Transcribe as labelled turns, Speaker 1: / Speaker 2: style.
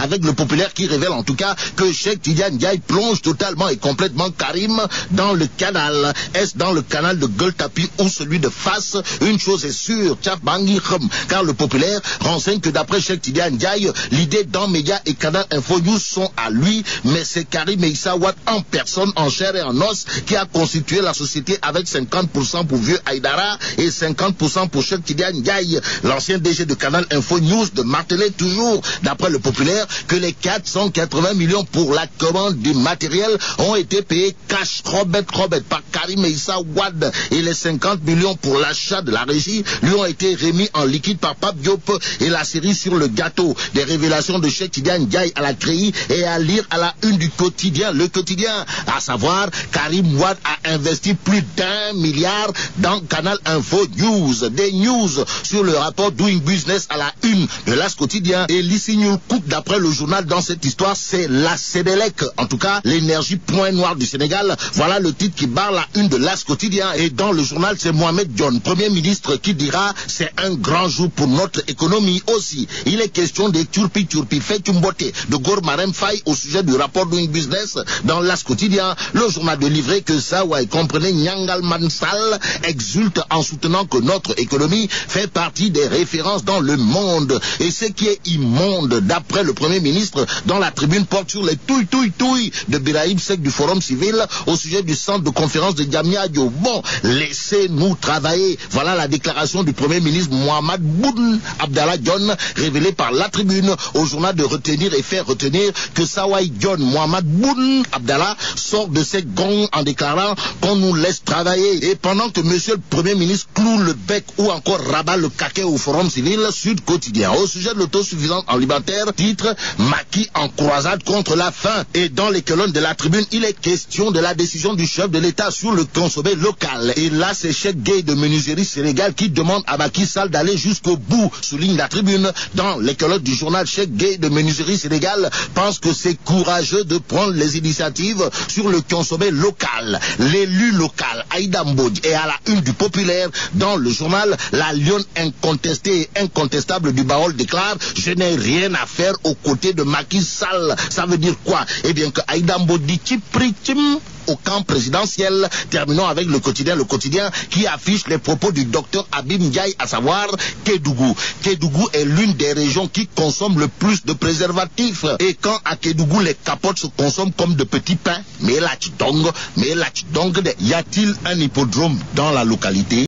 Speaker 1: avec le populaire qui révèle en tout cas que Cheikh Tidiane Ndiaye plonge totalement et complètement Karim dans le canal. Est-ce dans le canal de Gueule-Tapie ou celui de Fass? Une chose est sûre, car le populaire renseigne que d'après Cheikh Tidiane Ndiaye, l'idée dans Média et Canal Info News sont à lui, mais c'est Karim Meïssa Wade en personne, en chair et en os, qui a constitué la société avec 50% pour Vieux Aïdara et 50% pour Cheikh Tidiane Ndiaye. L'ancien DG de Canal Info News de marteler toujours, d'après le populaire, que les 480 millions pour la commande du matériel ont été payés cash Robert par Karim Meïssa Wade et les 50 millions pour l'achat de la régie lui ont été remis en liquide par Pape Diop et la série sur le gâteau. Des révélations de Cheikh Tidiane Ndiaye à la CREI et à lire à la une du quotidien, le quotidien, à savoir Karim Wade a investi plus d'1 milliard dans Canal Info News. Des news sur le rapport Doing Business à la une de l'As quotidien et Lissignoul Cook d'après le journal dans cette histoire, c'est la Sédélec. En tout cas, l'énergie point noir du Sénégal. Voilà le titre qui barre la une de l'As quotidien. Et dans le journal, c'est Mohamed Dionne, Premier ministre, qui dira c'est un grand jour pour notre économie aussi. Il est question des turpi fait une beauté de Gormarem Faye au sujet du rapport Doing Business dans l'As quotidien. Le journal de livrer que ça, ouais, comprenez, Nyangal Mansal exulte en soutenant que notre économie fait partie des références dans le monde. Et ce qui est immonde, d'après le Premier ministre, dans la tribune porte sur les touilles de Birahim Seck du Forum Civil au sujet du centre de conférence de Diamniadio. Bon, laissez-nous travailler. Voilà la déclaration du Premier ministre Mohamed Boun Abdallah Dionne, révélée par la tribune au journal de retenir et faire retenir que Sawai Dionne Mohamed Boun Abdallah sort de ses gonds en déclarant qu'on nous laisse travailler. Et pendant que monsieur le Premier ministre cloue le bec ou encore rabat le caquet au Forum Civil, Sud Quotidien, au sujet de l'autosuffisance alimentaire, titre Macky en croisade contre la faim. Et dans les colonnes de la tribune, il est question de la décision du chef de l'État sur le consommé local. Et là, c'est Cheikh Gueye de Menuiserie Sénégal qui demande à Macky Sall d'aller jusqu'au bout, souligne la tribune. Dans les colonnes du journal, Cheikh Gueye de Menuiserie Sénégal pense que c'est courageux de prendre les initiatives sur le consommé local. L'élu local, Aïda Mbodj, est à la une du populaire. Dans le journal, la lionne incontestée et incontestable du Baol déclare « Je n'ai rien à faire aux côtés de Macky Sall ». Ça veut dire quoi? Eh bien que Aïda Mbodj dit Tchipritim au camp présidentiel. Terminons avec le quotidien qui affiche les propos du docteur Abim Ndiaye, à savoir Kédougou. Kédougou est l'une des régions qui consomme le plus de préservatifs. Et quand à Kédougou les capotes se consomment comme de petits pains, mais là tu dong, y a-t-il un hippodrome dans la localité?